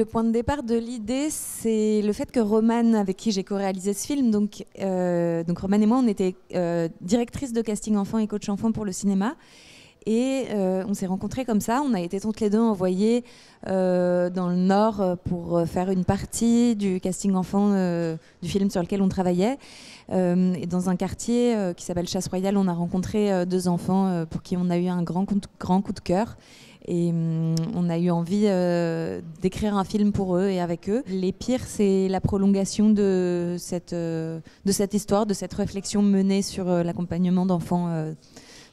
le point de départ de l'idée, c'est le fait que Romane, avec qui j'ai co-réalisé ce film, donc Romane et moi, on était directrices de casting enfant et coach enfant pour le cinéma. Et on s'est rencontrés comme ça, on a été toutes les deux envoyées dans le Nord pour faire une partie du casting enfant du film sur lequel on travaillait. Et dans un quartier qui s'appelle Chasse-Royale, on a rencontré deux enfants pour qui on a eu un grand coup de cœur. Et on a eu envie d'écrire un film pour eux et avec eux. Les Pires, c'est la prolongation de cette histoire, de cette réflexion menée sur l'accompagnement d'enfants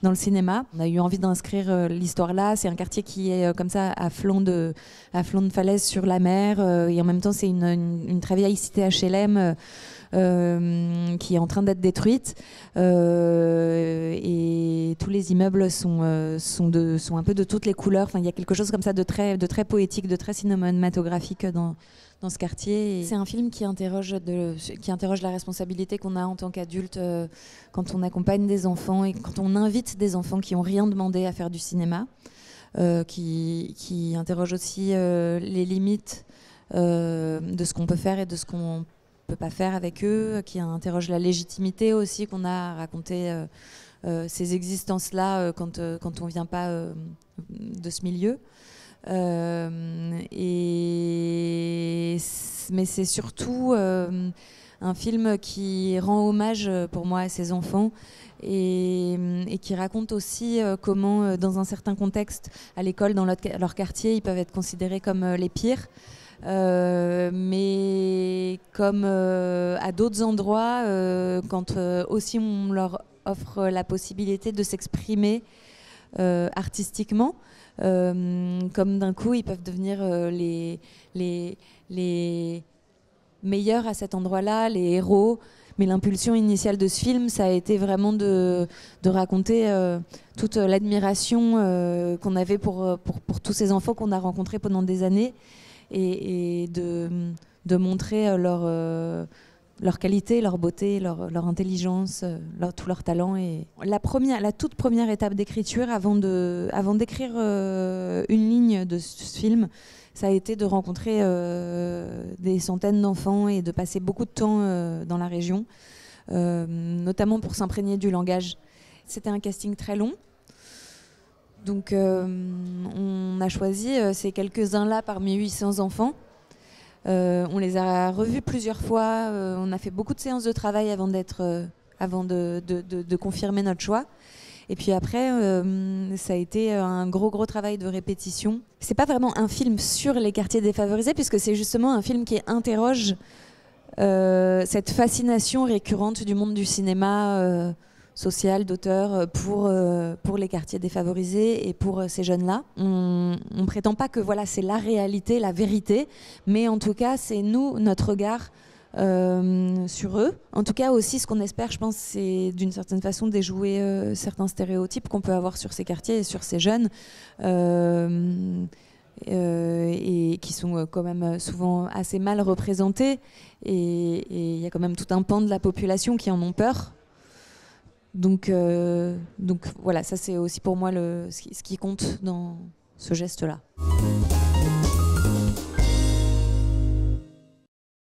dans le cinéma. On a eu envie d'inscrire l'histoire là. C'est un quartier qui est comme ça à flanc de falaise sur la mer. Et en même temps, c'est une très vieille cité HLM qui est en train d'être détruite. Et tous les immeubles sont un peu de toutes les couleurs. Enfin, il y a quelque chose comme ça de très poétique, de très cinématographique dans ce quartier. Et c'est un film qui interroge la responsabilité qu'on a en tant qu'adulte quand on accompagne des enfants et quand on invite des enfants qui n'ont rien demandé à faire du cinéma, qui interroge aussi les limites de ce qu'on peut faire et de ce qu'on peut pas faire avec eux, qui interroge la légitimité aussi qu'on a à raconter ces existences-là quand on vient pas de ce milieu. Mais c'est surtout un film qui rend hommage pour moi à ces enfants et qui raconte aussi comment dans un certain contexte à l'école, dans leur quartier, ils peuvent être considérés comme les pires. Mais comme à d'autres endroits, quand aussi on leur offre la possibilité de s'exprimer artistiquement, comme d'un coup ils peuvent devenir les meilleurs à cet endroit-là, les héros. Mais l'impulsion initiale de ce film, ça a été vraiment de raconter toute l'admiration qu'on avait pour tous ces enfants qu'on a rencontrés pendant des années et de montrer leur qualité, leur beauté, leur intelligence, tout leur talent. Et la toute première étape d'écriture, avant d'écrire une ligne de ce film, ça a été de rencontrer des centaines d'enfants et de passer beaucoup de temps dans la région, notamment pour s'imprégner du langage. C'était un casting très long. Donc on a choisi ces quelques-uns-là parmi 800 enfants. On les a revus plusieurs fois, on a fait beaucoup de séances de travail avant de confirmer notre choix. Et puis après, ça a été un gros travail de répétition. C'est pas vraiment un film sur les quartiers défavorisés, puisque c'est justement un film qui interroge cette fascination récurrente du monde du cinéma social, d'auteur, pour les quartiers défavorisés et pour ces jeunes-là. On ne prétend pas que voilà, c'est la réalité, la vérité, mais en tout cas, c'est notre regard sur eux. En tout cas aussi, ce qu'on espère, je pense, c'est d'une certaine façon déjouer certains stéréotypes qu'on peut avoir sur ces quartiers et sur ces jeunes, et qui sont quand même souvent assez mal représentés. Et il y a quand même tout un pan de la population qui en ont peur. Donc voilà, ça c'est aussi pour moi ce qui compte dans ce geste-là.